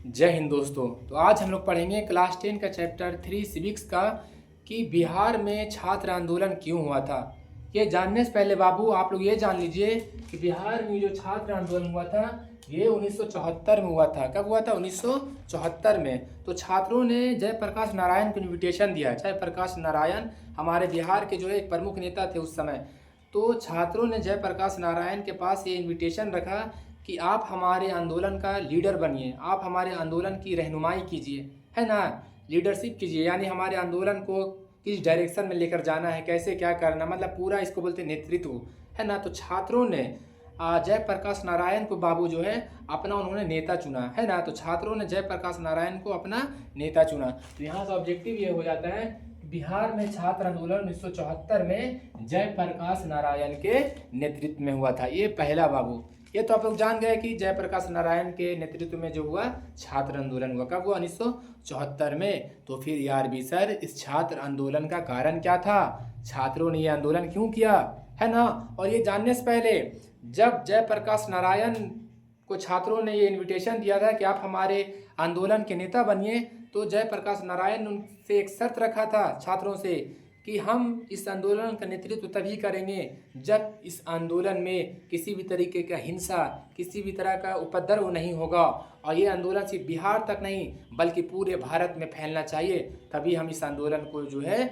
जय हिंद दोस्तों। तो आज हम लोग पढ़ेंगे क्लास 10 का चैप्टर 3 सिविक्स का कि बिहार में छात्र आंदोलन क्यों हुआ था। ये जानने से पहले बाबू आप लोग ये जान लीजिए कि बिहार में जो छात्र आंदोलन हुआ था ये 1974 में हुआ था। कब हुआ था? 1974 में। तो छात्रों ने जयप्रकाश नारायण को इन्विटेशन दिया। जयप्रकाश नारायण हमारे बिहार के जो है एक प्रमुख नेता थे उस समय। तो छात्रों ने जयप्रकाश नारायण के पास ये इन्विटेशन रखा कि आप हमारे आंदोलन का लीडर बनिए, आप हमारे आंदोलन की रहनुमाई कीजिए, है ना, लीडरशिप कीजिए, यानी हमारे आंदोलन को किस डायरेक्शन में लेकर जाना है, कैसे क्या करना, मतलब पूरा इसको बोलते हैं नेतृत्व, है ना। तो छात्रों ने जयप्रकाश नारायण को बाबू जो है अपना उन्होंने नेता चुना, है ना। तो छात्रों ने जयप्रकाश नारायण को अपना नेता चुना। तो यहाँ का ऑब्जेक्टिव ये हो जाता है बिहार में छात्र आंदोलन 1974 में जयप्रकाश नारायण के नेतृत्व में हुआ था। ये पहला बाबू। ये तो आप लोग जान गए कि जयप्रकाश नारायण के नेतृत्व में जो हुआ छात्र आंदोलन हुआ। कब हुआ? 1974 में। तो फिर यार भी सर इस छात्र आंदोलन का कारण क्या था, छात्रों ने ये आंदोलन क्यों किया, है ना। और ये जानने से पहले जब जयप्रकाश नारायण को छात्रों ने ये इनविटेशन दिया था कि आप हमारे आंदोलन के नेता बनिए, तो जयप्रकाश नारायण ने उनसे एक शर्त रखा था छात्रों से कि हम इस आंदोलन का नेतृत्व तभी करेंगे जब इस आंदोलन में किसी भी तरीके का हिंसा, किसी भी तरह का उपद्रव नहीं होगा, और ये आंदोलन सिर्फ बिहार तक नहीं बल्कि पूरे भारत में फैलना चाहिए, तभी हम इस आंदोलन को जो है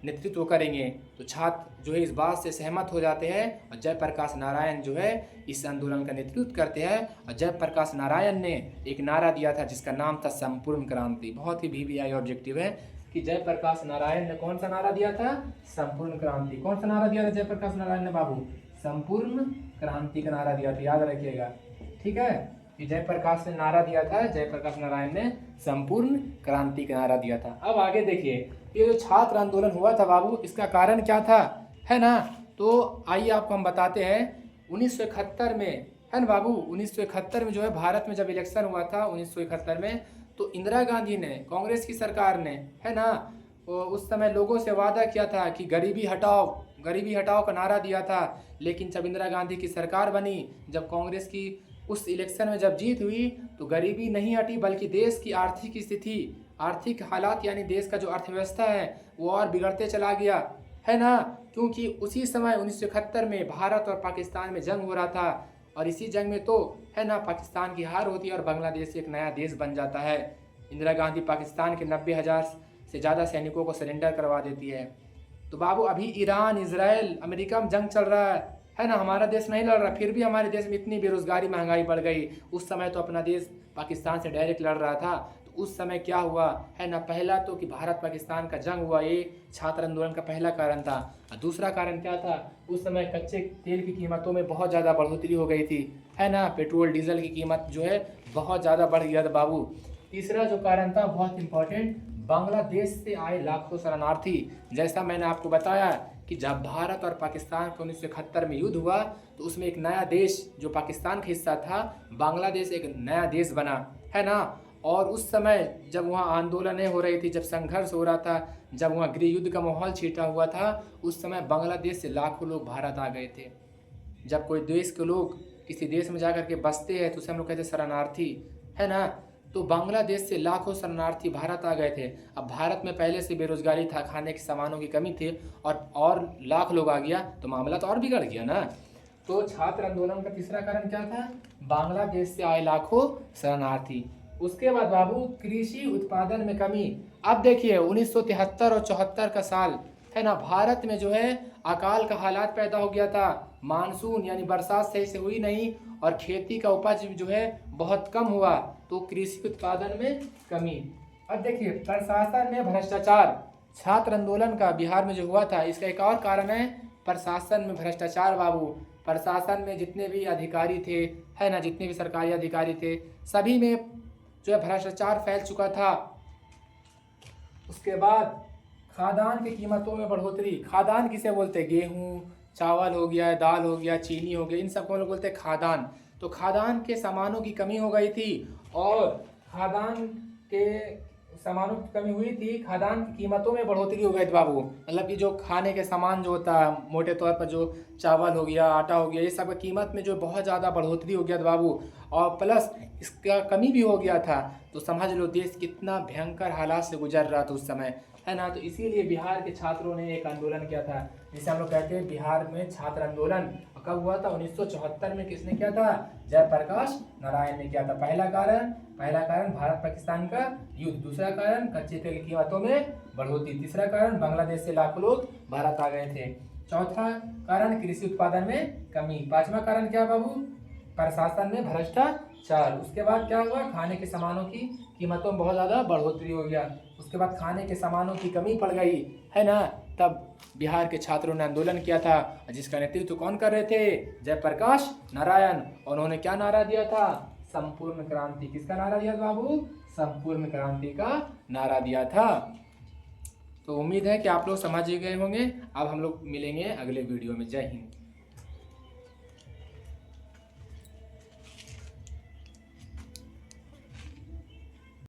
नेतृत्व करेंगे। तो छात्र जो है इस बात से सहमत हो जाते हैं और जयप्रकाश नारायण जो है इस आंदोलन का नेतृत्व करते हैं। और जयप्रकाश नारायण ने एक नारा दिया था जिसका नाम था संपूर्ण क्रांति। बहुत ही VVI ऑब्जेक्टिव है कि जयप्रकाश नारायण ने कौन सा नारा दिया था? संपूर्ण क्रांति। कौन सा नारा दिया था जयप्रकाश नारायण ने बाबू? संपूर्ण क्रांति का नारा दिया था, याद रखिएगा, ठीक है। कि जयप्रकाश ने नारा दिया था, जयप्रकाश नारायण ने संपूर्ण क्रांति का नारा दिया था। अब आगे देखिए, ये जो छात्र आंदोलन हुआ था बाबू, इसका कारण क्या था, है ना। तो आइए आपको हम बताते हैं। 1971 में, है ना बाबू, 1971 में जो है भारत में जब इलेक्शन हुआ था 1971 में, तो इंदिरा गांधी ने, कांग्रेस की सरकार ने, है ना, वो उस समय लोगों से वादा किया था कि गरीबी हटाओ, गरीबी हटाओ का नारा दिया था। लेकिन जब इंदिरा गांधी की सरकार बनी, जब कांग्रेस की उस इलेक्शन में जब जीत हुई, तो गरीबी नहीं हटी बल्कि देश की आर्थिक स्थिति, आर्थिक हालात यानी देश का जो अर्थव्यवस्था है वो और बिगड़ते चला गया, है ना। क्योंकि उसी समय 1971 में भारत और पाकिस्तान में जंग हो रहा था, और इसी जंग में तो, है ना, पाकिस्तान की हार होती है और बांग्लादेश एक नया देश बन जाता है। इंदिरा गांधी पाकिस्तान के 90,000 से ज़्यादा सैनिकों को सरेंडर करवा देती है। तो बाबू अभी ईरान, इजराइल, अमेरिका में जंग चल रहा है ना, हमारा देश नहीं लड़ रहा, फिर भी हमारे देश में इतनी बेरोजगारी, महंगाई बढ़ गई। उस समय तो अपना देश पाकिस्तान से डायरेक्ट लड़ रहा था। तो उस समय क्या हुआ, है ना, पहला तो कि भारत पाकिस्तान का जंग हुआ, ये छात्र आंदोलन का पहला कारण था। और दूसरा कारण क्या था, उस समय कच्चे तेल की कीमतों में बहुत ज़्यादा बढ़ोतरी हो गई थी, है ना, पेट्रोल डीजल की कीमत जो है बहुत ज़्यादा बढ़ गया था बाबू। तीसरा जो कारण था बहुत इंपॉर्टेंट, बांग्लादेश से आए लाखों शरणार्थी। जैसा मैंने आपको बताया कि जब भारत और पाकिस्तान का 1971 में युद्ध हुआ, तो उसमें एक नया देश जो पाकिस्तान का हिस्सा था, बांग्लादेश, एक नया देश बना, है ना। और उस समय जब वहाँ आंदोलनें हो रही थी, जब संघर्ष हो रहा था, जब वहाँ गृह युद्ध का माहौल छिटा हुआ था, उस समय बांग्लादेश से लाखों लोग भारत आ गए थे। जब कोई देश के लोग किसी देश में जाकर के बसते हैं तो उसे हम लोग कहते हैं शरणार्थी, है ना। तो बांग्लादेश से लाखों शरणार्थी भारत आ गए थे। अब भारत में पहले से बेरोजगारी था, खाने के सामानों की कमी थी, और लाख लोग आ गया तो मामला तो और बिगड़ गया ना। तो छात्र आंदोलन का तीसरा कारण क्या था? बांग्लादेश से आए लाखों शरणार्थी। उसके बाद बाबू कृषि उत्पादन में कमी। अब देखिए 1973 और 74 का साल, है ना, भारत में जो है अकाल का हालात पैदा हो गया था, मानसून यानी बरसात सही से हुई नहीं, और खेती का उपज जो है बहुत कम हुआ, तो कृषि उत्पादन में कमी। अब देखिए प्रशासन में भ्रष्टाचार। छात्र आंदोलन का बिहार में जो हुआ था, इसका एक और कारण है प्रशासन में भ्रष्टाचार बाबू। प्रशासन में जितने भी अधिकारी थे, है ना, जितने भी सरकारी अधिकारी थे, सभी में जो है भ्रष्टाचार फैल चुका था। उसके बाद खाद्यान्न की कीमतों में बढ़ोतरी। खाद्यान्न किसे बोलते हैं? गेहूँ, चावल हो गया, दाल हो गया, चीनी हो गया, इन सबको हम लोग बोलते हैं खाद्यान्न। तो खाद्यान्न के सामानों की कमी हो गई थी, और खाद्यान्न के सामानों की कमी हुई थी, खाद्यान्न की कीमतों में बढ़ोतरी हो गई थी बाबू। मतलब कि जो खाने के सामान जो होता है, मोटे तौर पर जो चावल हो गया, आटा हो गया, ये सब की कीमत में जो बहुत ज़्यादा बढ़ोतरी हो गया था बाबू। और प्लस इसका कमी भी हो गया था। तो समझ लो देश कितना भयंकर हालात से गुजर रहा था उस समय, है ना। तो इसीलिए बिहार के छात्रों ने एक आंदोलन किया था, जिसे हम लोग कहते हैं बिहार में छात्र आंदोलन। कब हुआ था? 1974 में। किसने किया था? जयप्रकाश नारायण ने किया था। पहला कारण भारत पाकिस्तान का युद्ध। दूसरा कारण कच्चे तेल की कीमतों में बढ़ोतरी। तीसरा कारण बांग्लादेश से लाखों लोग भारत आ गए थे। चौथा कारण कृषि उत्पादन में कमी। पांचवा कारण क्या बाबू? प्रशासन में भ्रष्टाचार। उसके बाद क्या हुआ? खाने के सामानों की कीमतों में बहुत ज़्यादा बढ़ोतरी हो गया। उसके बाद खाने के सामानों की कमी पड़ गई, है ना। तब बिहार के छात्रों ने आंदोलन किया था, जिसका नेतृत्व कौन कर रहे थे? जयप्रकाश नारायण। और उन्होंने क्या नारा दिया था? संपूर्ण क्रांति। किसका नारा दिया था बाबू? संपूर्ण क्रांति का नारा दिया था। तो उम्मीद है कि आप लोग समझ गए होंगे। अब हम लोग मिलेंगे अगले वीडियो में। जय हिंद।